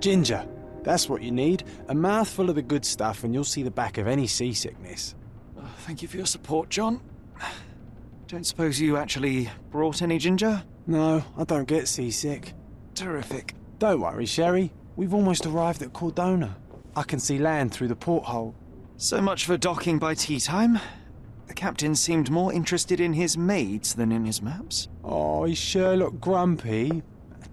Ginger. That's what you need. A mouthful of the good stuff and you'll see the back of any seasickness. Oh, thank you for your support, John. Don't suppose you actually brought any ginger? No, I don't get seasick. Terrific. Don't worry, Sherry. We've almost arrived at Cordona. I can see land through the porthole. So much for docking by tea time. The captain seemed more interested in his maids than in his maps. Oh, is Sherlock grumpy?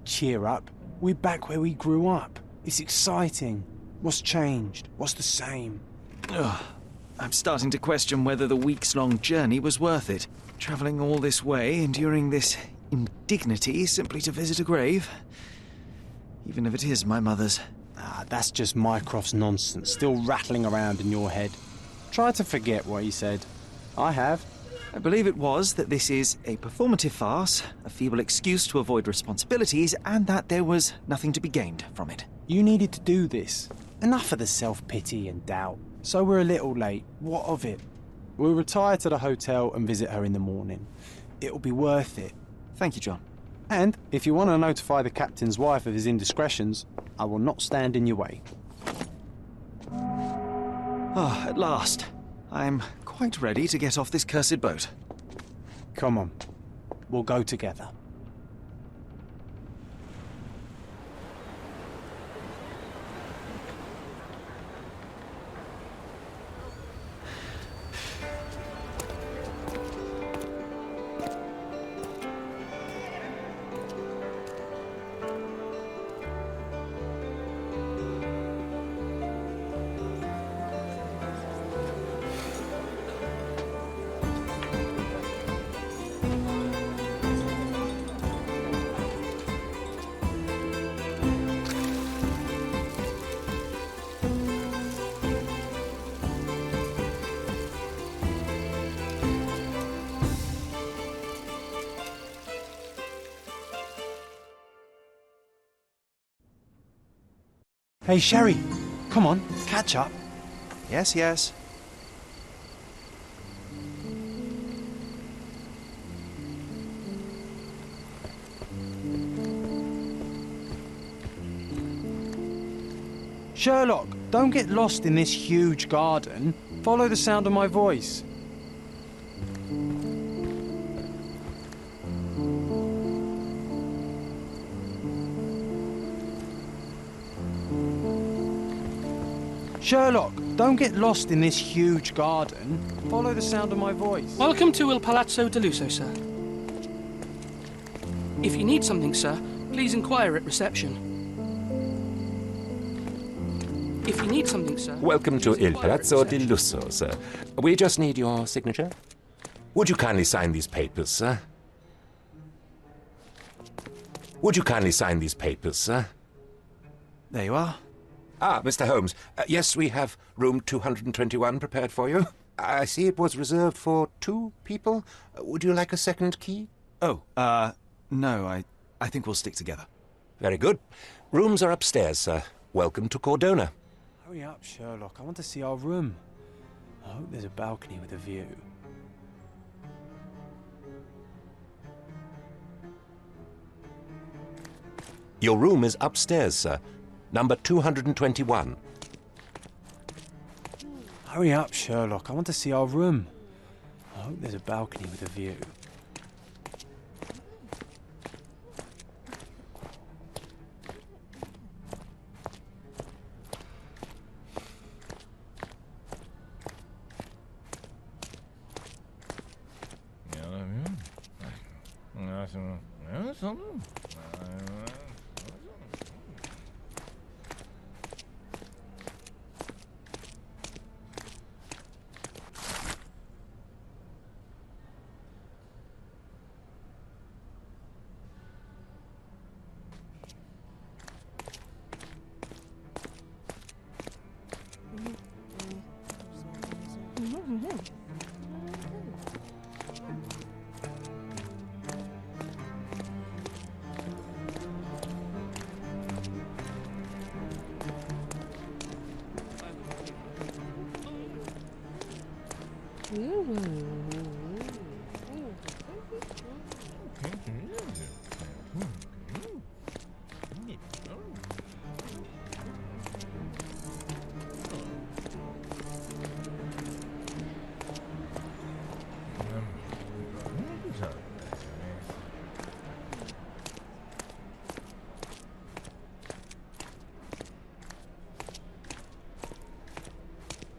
Cheer up. We're back where we grew up. It's exciting. What's changed? What's the same? Ugh. I'm starting to question whether the weeks-long journey was worth it. Travelling all this way, enduring this indignity simply to visit a grave. Even if it is my mother's. Ah, that's just Mycroft's nonsense, still rattling around in your head. Try to forget what he said. I have. I believe it was that this is a performative farce, a feeble excuse to avoid responsibilities, and that there was nothing to be gained from it. You needed to do this. Enough of the self-pity and doubt. So we're a little late. What of it? We'll retire to the hotel and visit her in the morning. It'll be worth it. Thank you, John. And if you want to notify the captain's wife of his indiscretions, I will not stand in your way. Ah, at last. I'm quite ready to get off this cursed boat. Come on. We'll go together. Hey, Sherry, come on, catch up. Yes, yes. Sherlock, don't get lost in this huge garden. Follow the sound of my voice. Sherlock, don't get lost in this huge garden. Follow the sound of my voice. Welcome to Il Palazzo de Lusso, sir. If you need something, sir, please inquire at reception. If you need something, sir... Welcome to Il Palazzo di Lusso, sir. We just need your signature. Would you kindly sign these papers, sir? Would you kindly sign these papers, sir? There you are. Ah, Mr. Holmes. Yes, we have room 221 prepared for you. I see it was reserved for 2 people. Would you like a second key? Oh, no, I think we'll stick together. Very good. Rooms are upstairs, sir. Welcome to Cordona. Hurry up, Sherlock. I want to see our room. I hope there's a balcony with a view. Your room is upstairs, sir. Number 221. Hurry up, Sherlock. I want to see our room. I hope there's a balcony with a view.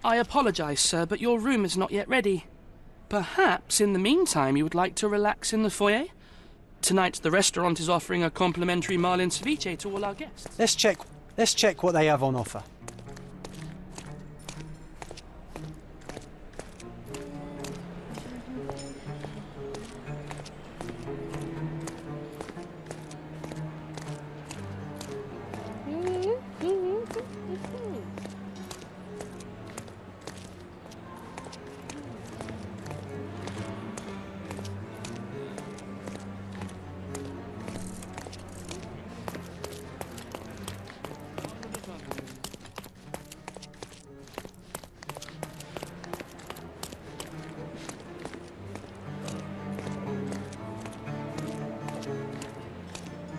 I apologise, sir, but your room is not yet ready. Perhaps, in the meantime, you would like to relax in the foyer? Tonight, the restaurant is offering a complimentary marlin ceviche to all our guests. Let's check what they have on offer.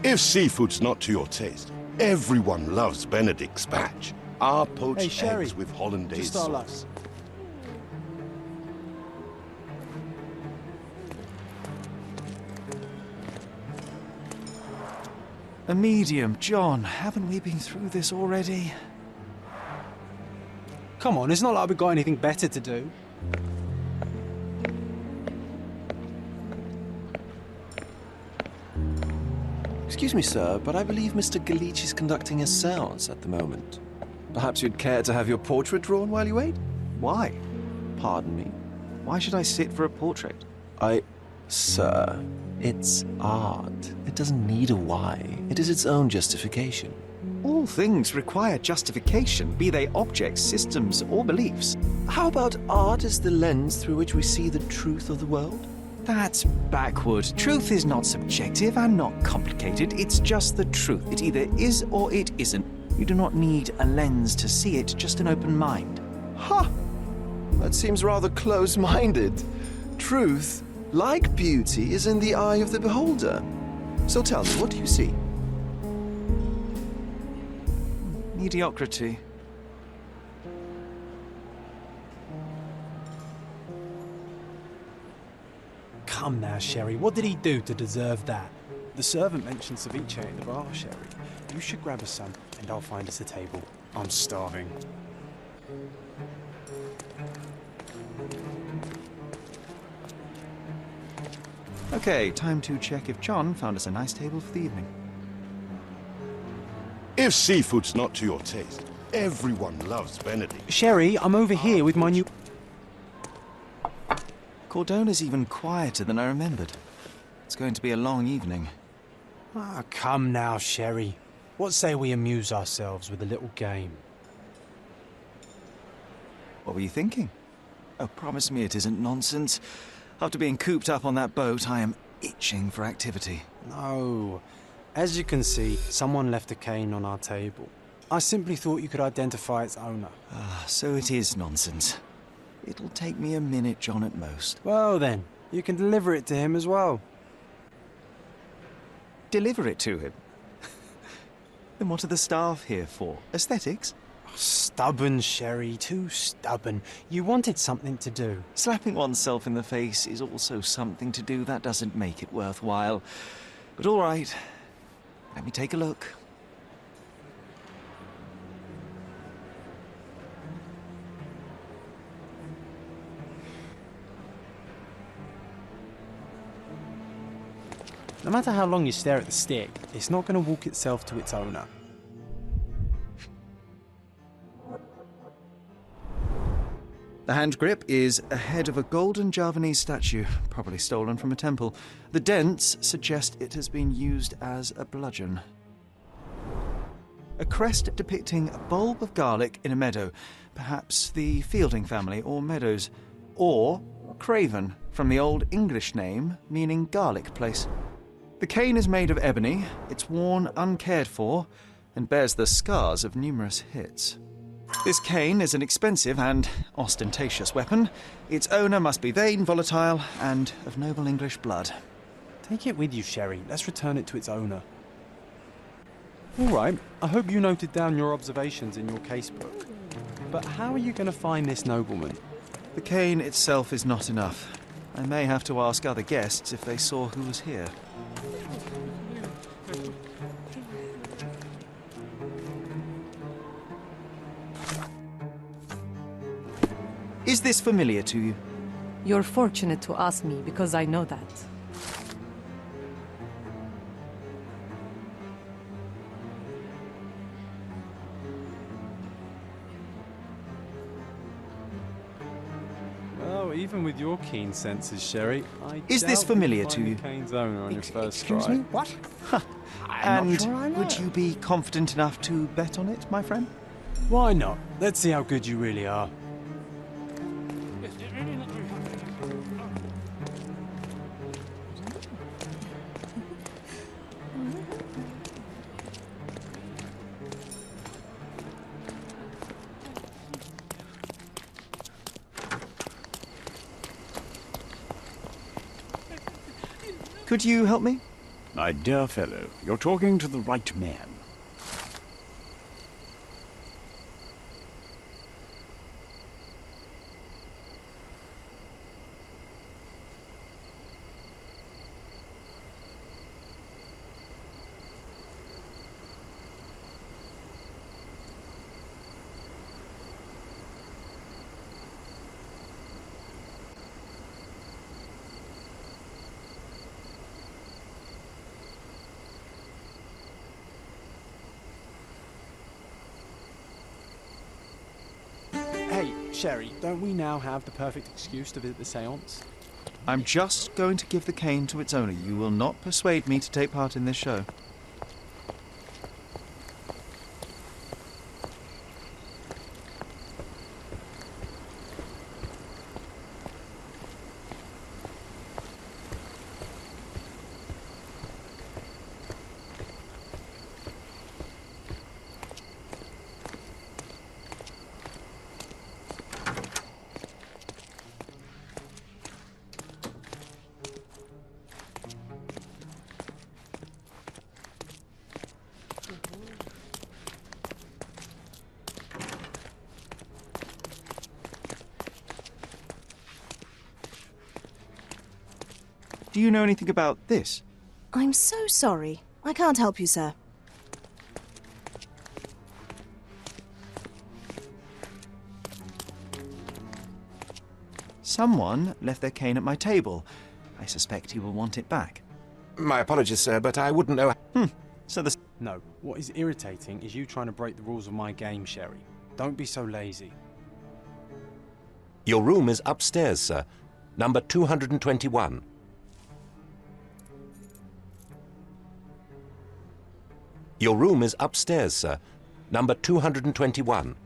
If seafood's not to your taste, everyone loves Benedict's batch. Our poached Hey, Sherry, eggs with hollandaise just our luck. sauce. A medium. John, haven't we been through this already? Come on, it's not like we've got anything better to do. Excuse me, sir, but I believe Mr. Galich is conducting a séance at the moment. Perhaps you'd care to have your portrait drawn while you wait? Why? Pardon me? Why should I sit for a portrait? Sir, it's art. It doesn't need a why. It is its own justification. All things require justification, be they objects, systems, or beliefs. How about art as the lens through which we see the truth of the world? That's backward. Truth is not subjective and not complicated. It's just the truth. It either is or it isn't. You do not need a lens to see it, just an open mind. Ha! That seems rather close-minded. Truth, like beauty, is in the eye of the beholder. So tell me, what do you see? Mediocrity. Come now, Sherry, what did he do to deserve that? The servant mentioned ceviche in the bar, Sherry. You should grab us some, and I'll find us a table. I'm starving. Okay, time to check if John found us a nice table for the evening. If seafood's not to your taste, everyone loves Benedict. Sherry, I'm over here with my new... Cordona's even quieter than I remembered. It's going to be a long evening. Ah, come now, Sherry. What say we amuse ourselves with a little game? What were you thinking? Oh, promise me it isn't nonsense. After being cooped up on that boat, I am itching for activity. No. As you can see, someone left a cane on our table. I simply thought you could identify its owner. Ah, so it is nonsense. It'll take me a minute, John, at most. Well then, you can deliver it to him as well. Deliver it to him? Then what are the staff here for? Aesthetics? Stubborn, Sherry, too stubborn. You wanted something to do. Slapping oneself in the face is also something to do. That doesn't make it worthwhile. But all right, let me take a look. No matter how long you stare at the stick, it's not going to walk itself to its owner. The hand grip is a head of a golden Javanese statue, probably stolen from a temple. The dents suggest it has been used as a bludgeon. A crest depicting a bulb of garlic in a meadow, perhaps the Fielding family or Meadows, or Craven, from the Old English name meaning garlic place. The cane is made of ebony, it's worn uncared for, and bears the scars of numerous hits. This cane is an expensive and ostentatious weapon. Its owner must be vain, volatile, and of noble English blood. Take it with you, Sherry. Let's return it to its owner. All right, I hope you noted down your observations in your casebook. But how are you going to find this nobleman? The cane itself is not enough. I may have to ask other guests if they saw who was here. Is this familiar to you? You're fortunate to ask me, because I know that. Well, even with your keen senses, Sherry, Is this familiar to you? Kane's owner on your first Excuse try. me? What? And not sure I know. would you be confident enough to bet on it, my friend? Why not? Let's see how good you really are. Could you help me? My dear fellow, you're talking to the right man. Hey, Sherry, don't we now have the perfect excuse to visit the seance? I'm just going to give the cane to its owner. You will not persuade me to take part in this show. Do you know anything about this? I'm so sorry. I can't help you, sir. Someone left their cane at my table. I suspect he will want it back. My apologies, sir, but I wouldn't know. So the... No, what is irritating is you trying to break the rules of my game, Sherry. Don't be so lazy. Your room is upstairs, sir. Number 221. Your room is upstairs, sir. Number 221.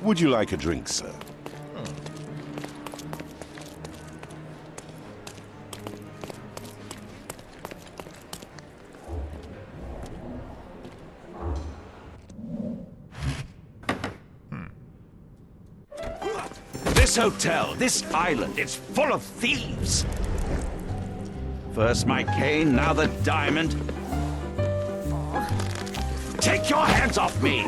Would you like a drink, sir? This hotel, this island, it's full of thieves. First my cane, now the diamond. Take your hands off me!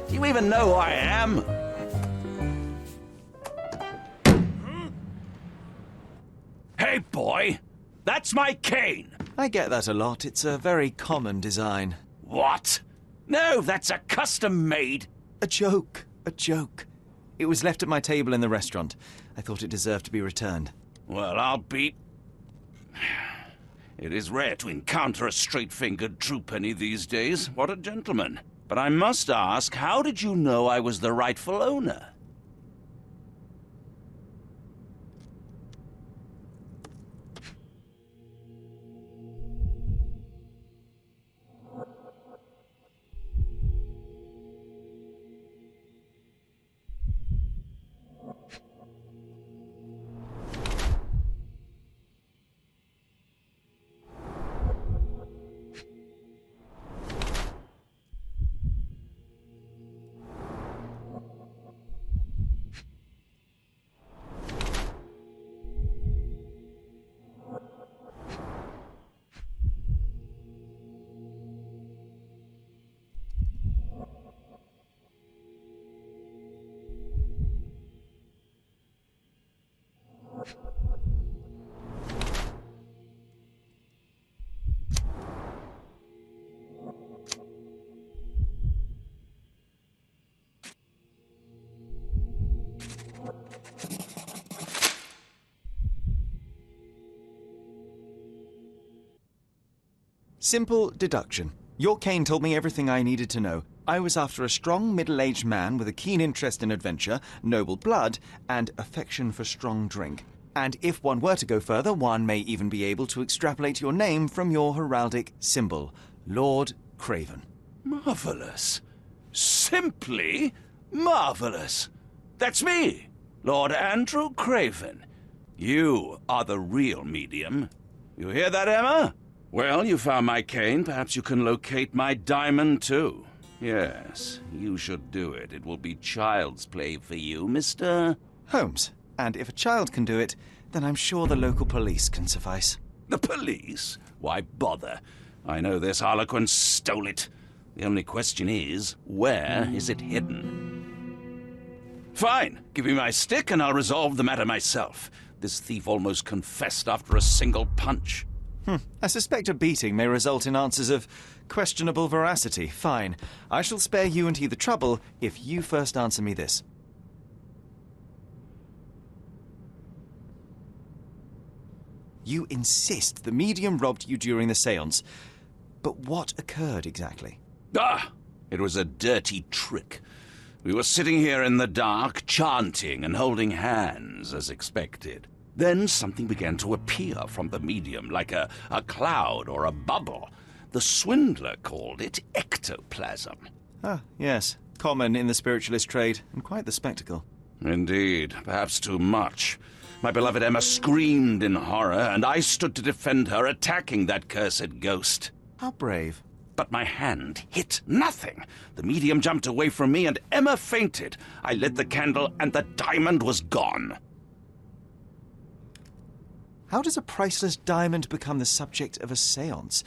Do you even know who I am? Hey, boy! That's my cane! I get that a lot. It's a very common design. What? No, that's a custom-made... A joke. A joke. It was left at my table in the restaurant. I thought it deserved to be returned. Well, I'll be... It is rare to encounter a straight-fingered true penny these days. What a gentleman. But I must ask, how did you know I was the rightful owner? Simple deduction. Your cane told me everything I needed to know. I was after a strong, middle-aged man with a keen interest in adventure, noble blood, and affection for strong drink. And if one were to go further, one may even be able to extrapolate your name from your heraldic symbol, Lord Craven. Marvelous. Simply marvelous. That's me, Lord Andrew Craven. You are the real medium. You hear that, Emma? Well, you found my cane. Perhaps you can locate my diamond, too. Yes, you should do it. It will be child's play for you, Mr. Holmes. And if a child can do it, then I'm sure the local police can suffice. The police? Why bother? I know this harlequin stole it. The only question is, where is it hidden? Fine. Give me my stick and I'll resolve the matter myself. This thief almost confessed after a single punch. I suspect a beating may result in answers of questionable veracity. Fine. I shall spare you and he the trouble if you first answer me this. You insist the medium robbed you during the séance. But what occurred exactly? It was a dirty trick. We were sitting here in the dark, chanting and holding hands, as expected. Then something began to appear from the medium, like a cloud or a bubble. The swindler called it ectoplasm. Ah, yes. Common in the spiritualist trade, and quite the spectacle. Indeed, perhaps too much. My beloved Emma screamed in horror, and I stood to defend her, attacking that cursed ghost. How brave. But my hand hit nothing. The medium jumped away from me, and Emma fainted. I lit the candle, and the diamond was gone. How does a priceless diamond become the subject of a séance?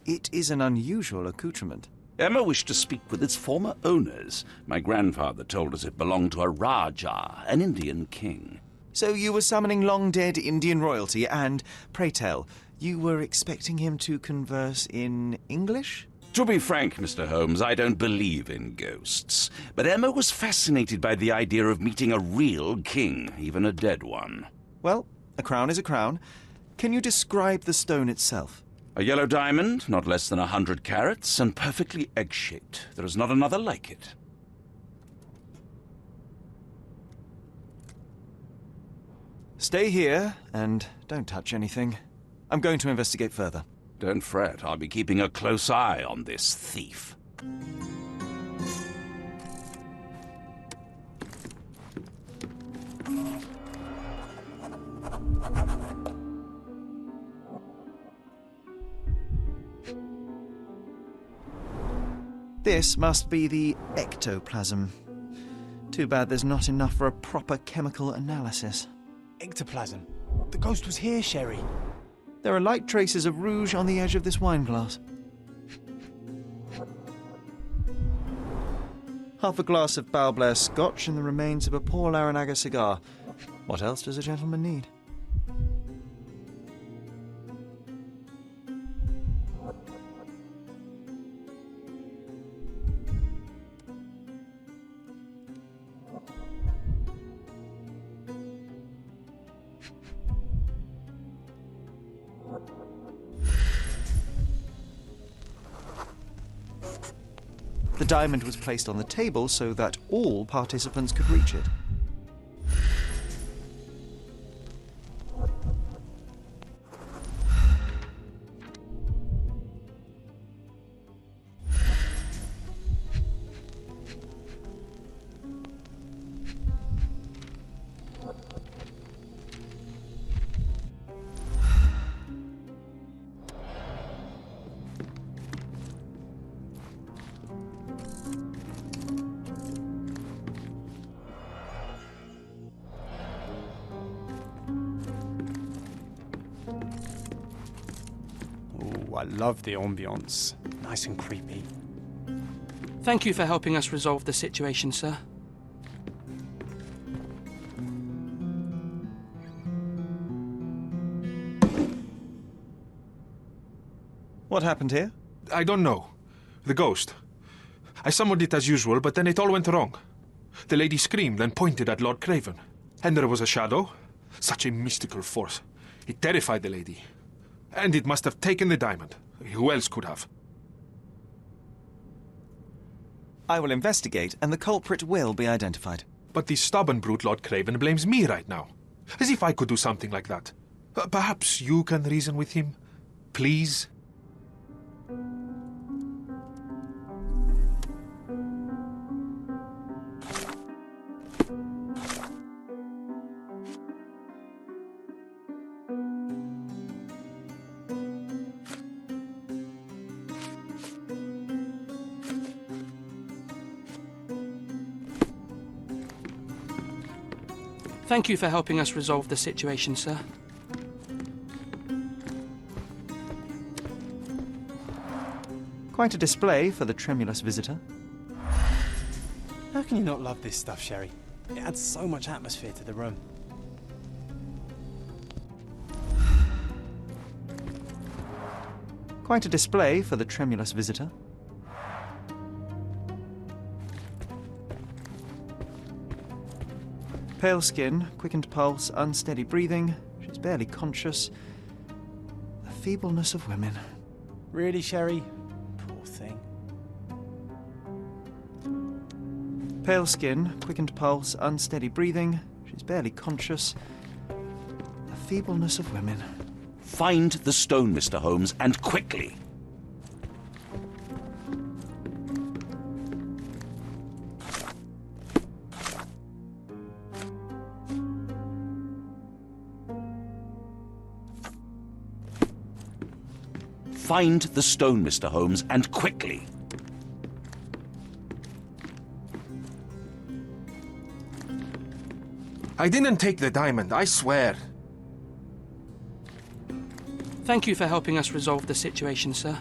It is an unusual accoutrement. Emma wished to speak with its former owners. My grandfather told us it belonged to a Rajah, an Indian king. So you were summoning long-dead Indian royalty, and, pray tell, you were expecting him to converse in English? To be frank, Mr. Holmes, I don't believe in ghosts. But Emma was fascinated by the idea of meeting a real king, even a dead one. Well, a crown is a crown. Can you describe the stone itself? A yellow diamond, not less than 100 carats, and perfectly egg-shaped. There is not another like it. Stay here, and don't touch anything. I'm going to investigate further. Don't fret, I'll be keeping a close eye on this thief. This must be the ectoplasm. Too bad there's not enough for a proper chemical analysis. Ectoplasm. The ghost was here, Sherry. There are light traces of rouge on the edge of this wine glass. Half a glass of Balblair scotch and the remains of a Paul Aranaga cigar. What else does a gentleman need? The diamond was placed on the table so that all participants could reach it. Oh, I love the ambience. Nice and creepy. Thank you for helping us resolve the situation, sir. What happened here? I don't know. The ghost. I summoned it as usual, but then it all went wrong. The lady screamed and pointed at Lord Craven. And there was a shadow. Such a mystical force. It terrified the lady. And it must have taken the diamond. Who else could have? I will investigate, and the culprit will be identified. But the stubborn brute Lord Craven blames me right now. As if I could do something like that. Perhaps you can reason with him? Please? Thank you for helping us resolve the situation, sir. Quite a display for the tremulous visitor. How can you not love this stuff, Sherry? It adds so much atmosphere to the room. Quite a display for the tremulous visitor. Pale skin, quickened pulse, unsteady breathing. She's barely conscious. The feebleness of women. Really, Sherry? Poor thing. Pale skin, quickened pulse, unsteady breathing. She's barely conscious. The feebleness of women. Find the stone, Mr. Holmes, and quickly. Find the stone, Mr. Holmes, and quickly. I didn't take the diamond, I swear. Thank you for helping us resolve the situation, sir.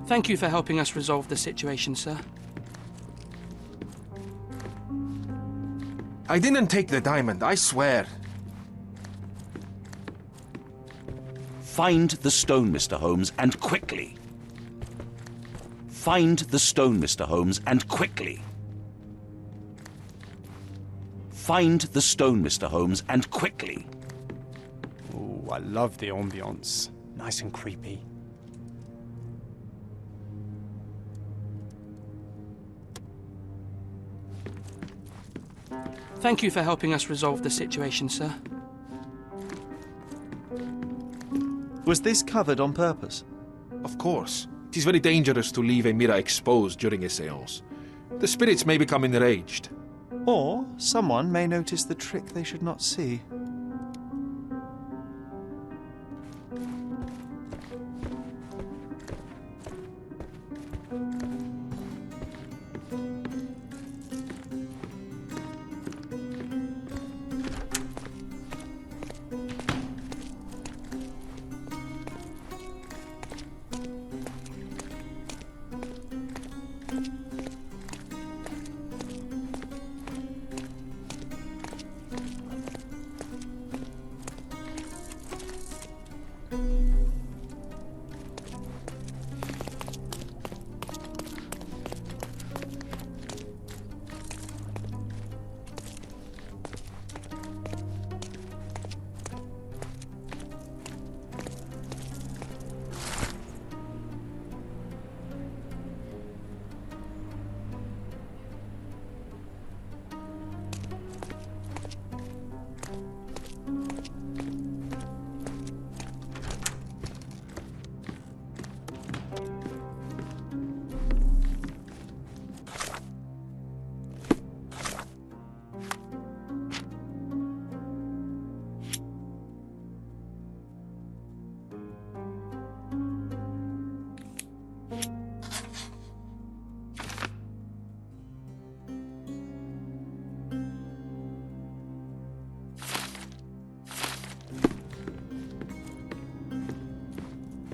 Thank you for helping us resolve the situation, sir. I didn't take the diamond, I swear. Find the stone, Mr. Holmes, and quickly. Find the stone, Mr. Holmes, and quickly. Find the stone, Mr. Holmes, and quickly. Ooh, I love the ambience. Nice and creepy. Thank you for helping us resolve the situation, sir. Was this covered on purpose? Of course. It is very dangerous to leave a mirror exposed during a séance. The spirits may become enraged. Or someone may notice the trick they should not see.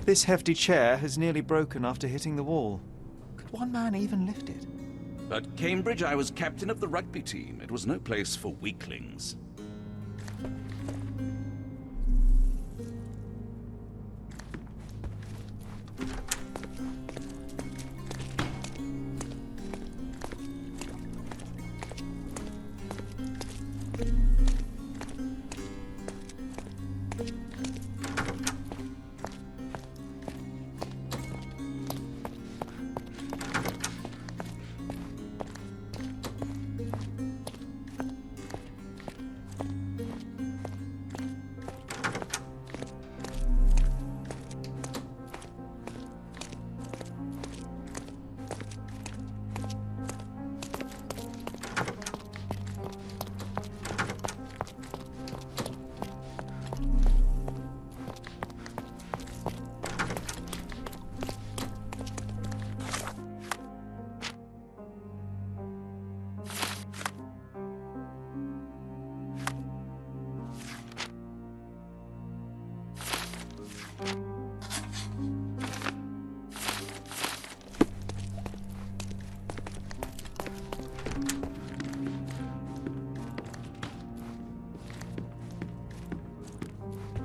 This hefty chair has nearly broken after hitting the wall. Could one man even lift it? At Cambridge, I was captain of the rugby team. It was no place for weaklings.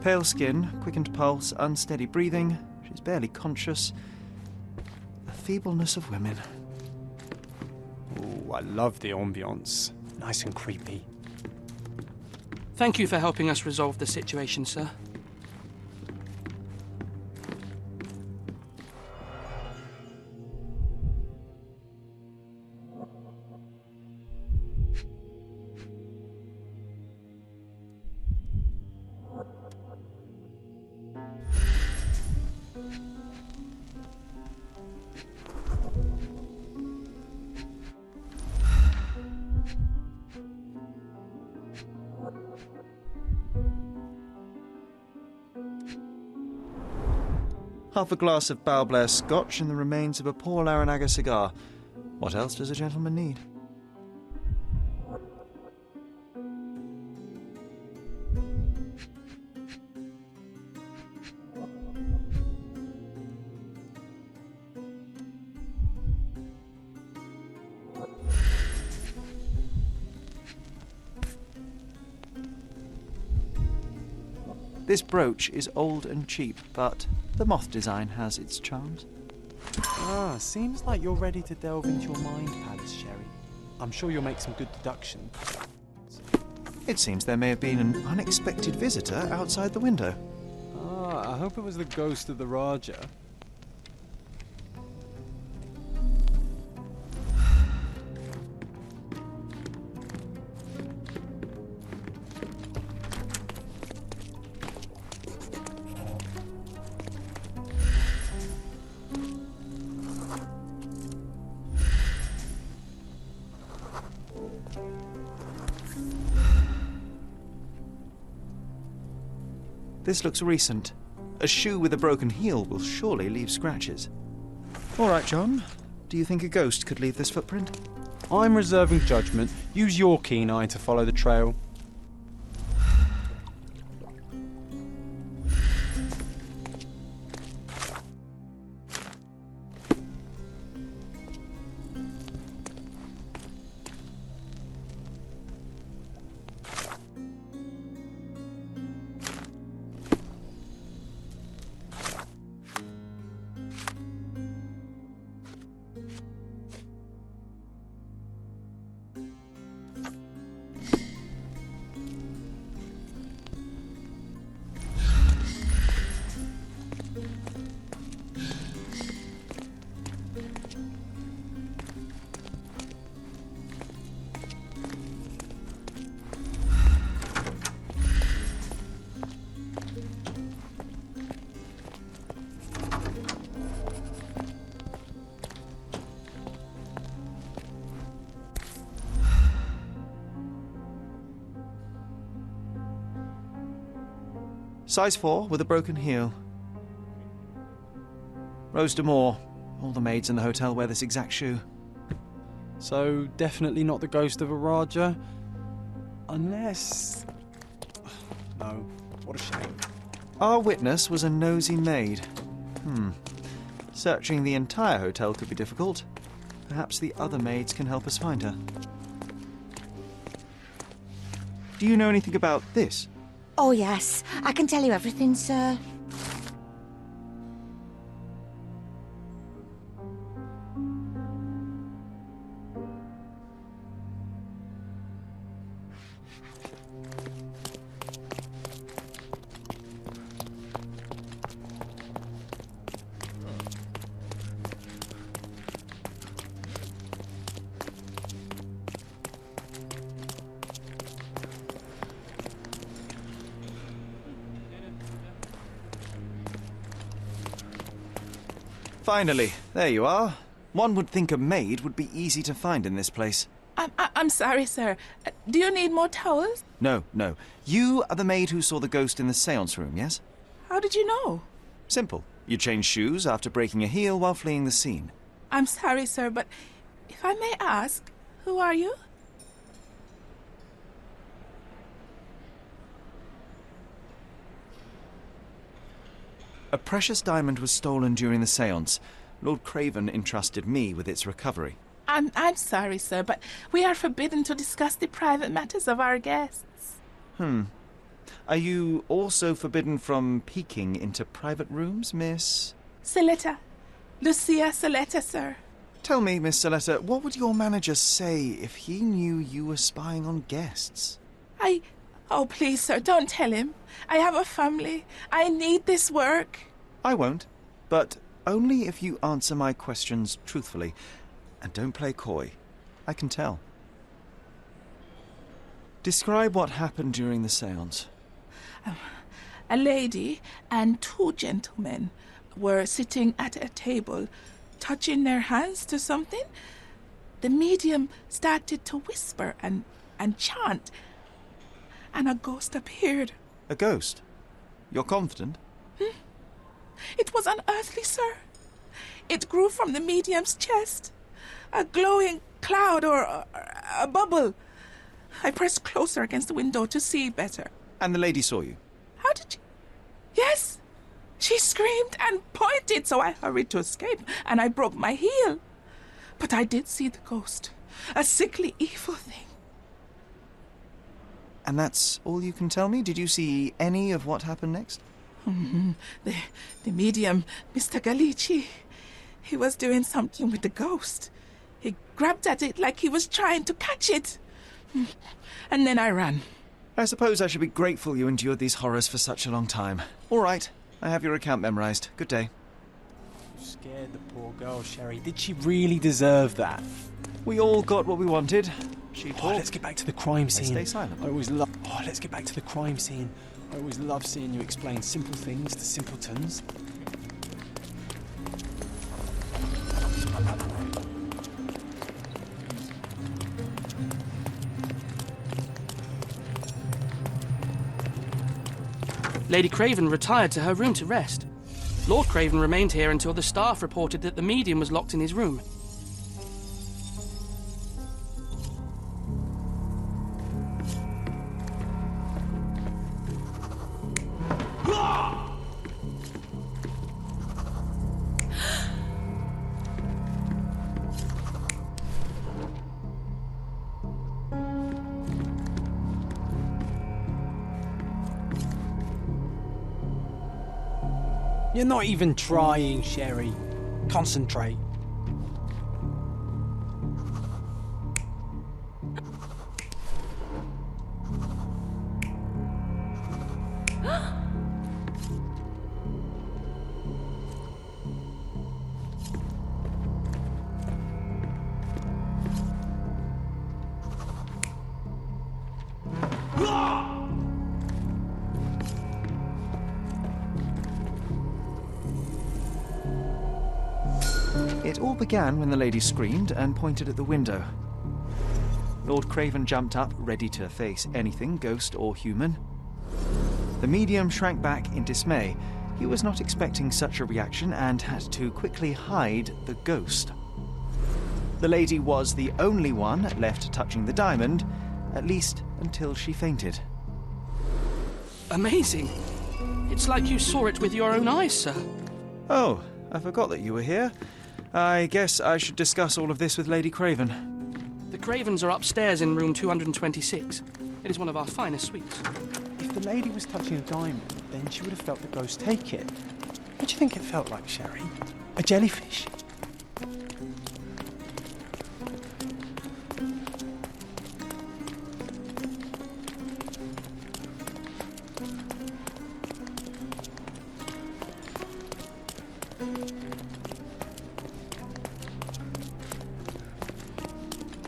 Pale skin, quickened pulse, unsteady breathing. She's barely conscious. The feebleness of women. Ooh, I love the ambience. Nice and creepy. Thank you for helping us resolve the situation, sir. Half a glass of Balblair Scotch and the remains of a Paul Aranaga cigar. What else does a gentleman need? This brooch is old and cheap, but the moth design has its charms. Ah, seems like you're ready to delve into your mind palace, Sherry. I'm sure you'll make some good deductions. It seems there may have been an unexpected visitor outside the window. Ah, I hope it was the ghost of the Raja. This looks recent. A shoe with a broken heel will surely leave scratches. All right, John. Do you think a ghost could leave this footprint? I'm reserving judgment. Use your keen eye to follow the trail. Size 4 with a broken heel. Rose D'Amour. All the maids in the hotel wear this exact shoe. So, definitely not the ghost of a Raja? Unless... No, what a shame. Our witness was a nosy maid. Searching the entire hotel could be difficult. Perhaps the other maids can help us find her. Do you know anything about this? Oh, yes. I can tell you everything, sir. Finally, there you are. One would think a maid would be easy to find in this place. I'm sorry, sir. Do you need more towels? No. You are the maid who saw the ghost in the seance room, yes? How did you know? Simple. You changed shoes after breaking a heel while fleeing the scene. I'm sorry, sir, but if I may ask, who are you? A precious diamond was stolen during the seance. Lord Craven entrusted me with its recovery. I'm sorry, sir, but we are forbidden to discuss the private matters of our guests. Are you also forbidden from peeking into private rooms, Miss? Saletta. Lucia Saletta, sir. Tell me, Miss Saletta, what would your manager say if he knew you were spying on guests? Oh, please, sir, don't tell him. I have a family. I need this work. I won't, but only if you answer my questions truthfully. And don't play coy. I can tell. Describe what happened during the seance. A lady and two gentlemen were sitting at a table, touching their hands to something. The medium started to whisper and chant, and a ghost appeared. A ghost? You're confident? It was unearthly, sir. It grew from the medium's chest. A glowing cloud or a bubble. I pressed closer against the window to see better. And the lady saw you? How did you... Yes! She screamed and pointed, so I hurried to escape, and I broke my heel. But I did see the ghost. A sickly, evil thing. And that's all you can tell me? Did you see any of what happened next? The medium, Mr. Galici, he was doing something with the ghost. He grabbed at it like he was trying to catch it. And then I ran. I suppose I should be grateful you endured these horrors for such a long time. All right, I have your account memorized. Good day. You scared the poor girl, Sherry. Did she really deserve that? We all got what we wanted. She Oh, let's get back to the crime scene. Stay silent. I always love. Oh, let's get back to the crime scene. I always love seeing you explain simple things to simpletons. Lady Craven retired to her room to rest. Lord Craven remained here until the staff reported that the medium was locked in his room. You're not even trying, Sherry. Concentrate. It all began when the lady screamed and pointed at the window. Lord Craven jumped up, ready to face anything, ghost or human. The medium shrank back in dismay. He was not expecting such a reaction and had to quickly hide the ghost. The lady was the only one left touching the diamond, at least until she fainted. Amazing. It's like you saw it with your own eyes, sir. Oh, I forgot that you were here. I guess I should discuss all of this with Lady Craven. The Cravens are upstairs in room 226. It is one of our finest suites. If the lady was touching a diamond, then she would have felt the ghost take it. What do you think it felt like, Sherry? A jellyfish?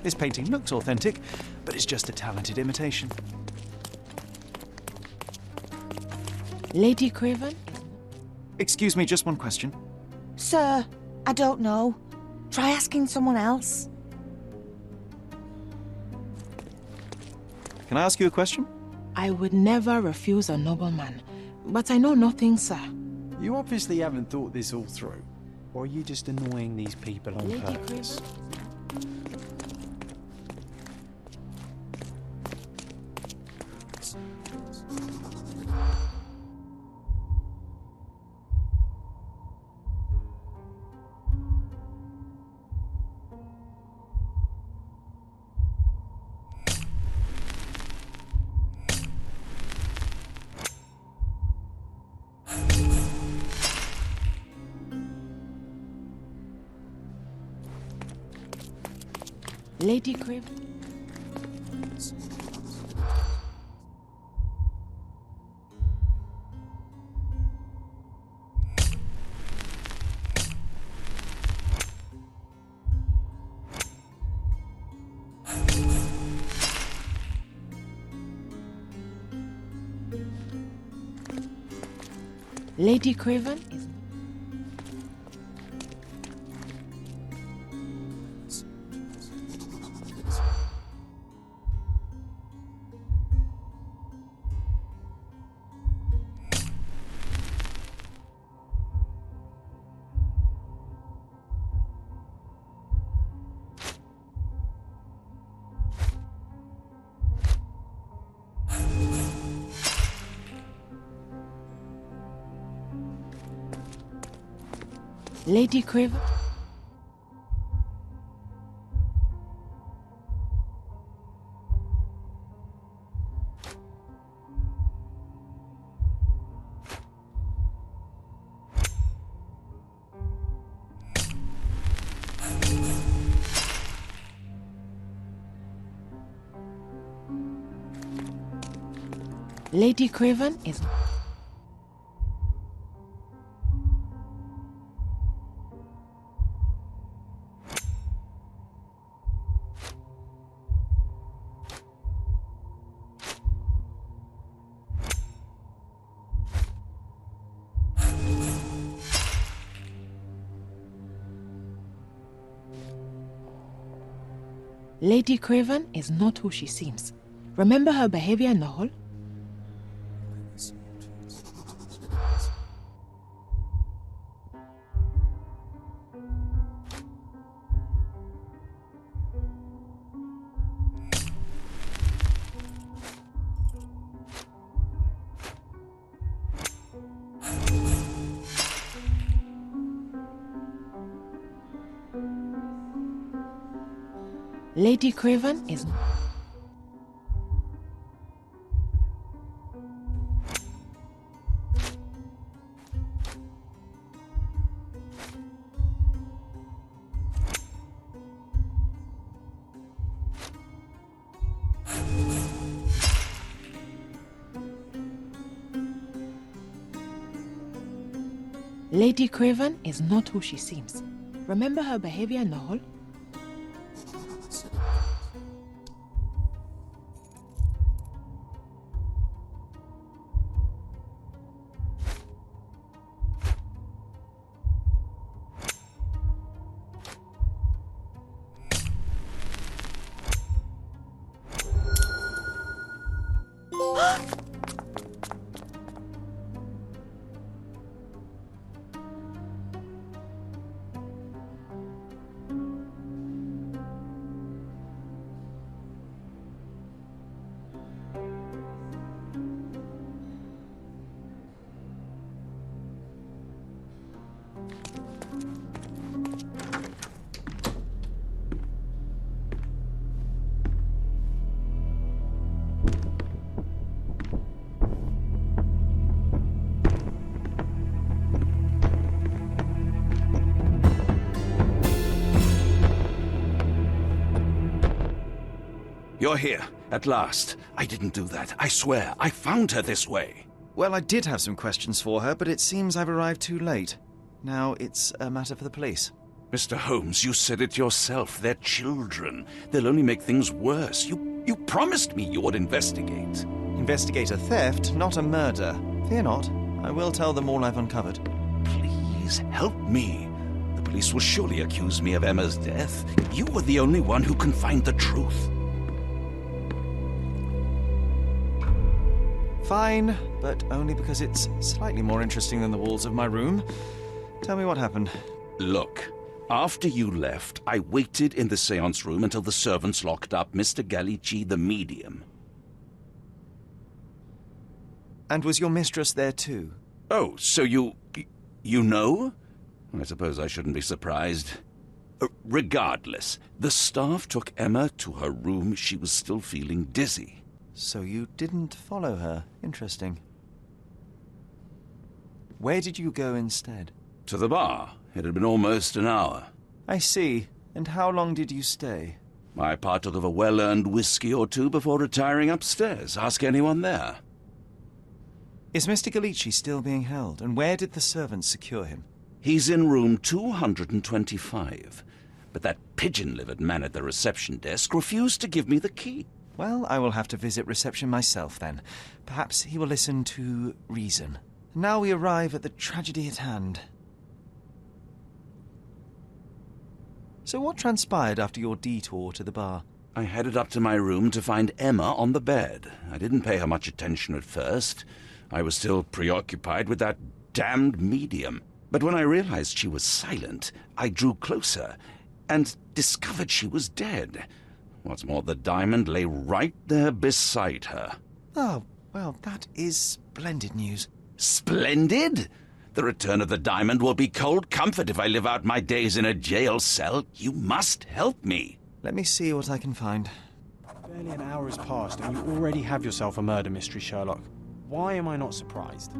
This painting looks authentic, but it's just a talented imitation. Lady Craven? Excuse me, just one question. Sir, I don't know. Try asking someone else. Can I ask you a question? I would never refuse a nobleman, but I know nothing, sir. You obviously haven't thought this all through. Or are you just annoying these people on Lady purpose? Lady Craven? Lady Craven? Lady Craven? Lady Craven is... Lady Craven is not who she seems. Remember her behavior in the hall? Lady Craven is... Lady Craven is not who she seems. Remember her behavior in the hall? You're here, at last. I didn't do that. I swear, I found her this way. Well, I did have some questions for her, but it seems I've arrived too late. Now it's a matter for the police. Mr. Holmes, you said it yourself. They're children. They'll only make things worse. You promised me you would investigate. Investigate a theft, not a murder. Fear not. I will tell them all I've uncovered. Please, help me. The police will surely accuse me of Emma's death. You were the only one who can find the truth. Fine, but only because it's slightly more interesting than the walls of my room. Tell me what happened. Look, after you left, I waited in the seance room until the servants locked up Mr. Gallici, the medium. And was your mistress there too? Oh, so you know? I suppose I shouldn't be surprised. Regardless, the staff took Emma to her room. She was still feeling dizzy. So you didn't follow her. Interesting. Where did you go instead? To the bar. It had been almost an hour. I see. And how long did you stay? I partook of a well-earned whiskey or two before retiring upstairs. Ask anyone there. Is Mr. Gallici still being held? And where did the servants secure him? He's in room 225. But that pigeon-livered man at the reception desk refused to give me the key. Well, I will have to visit reception myself then. Perhaps he will listen to reason. Now we arrive at the tragedy at hand. So what transpired after your detour to the bar? I headed up to my room to find Emma on the bed. I didn't pay her much attention at first. I was still preoccupied with that damned medium. But when I realized she was silent, I drew closer and discovered she was dead. What's more, the diamond lay right there beside her. Oh, well, that is splendid news. Splendid? The return of the diamond will be cold comfort if I live out my days in a jail cell. You must help me. Let me see what I can find. Barely an hour has passed and you already have yourself a murder mystery, Sherlock. Why am I not surprised?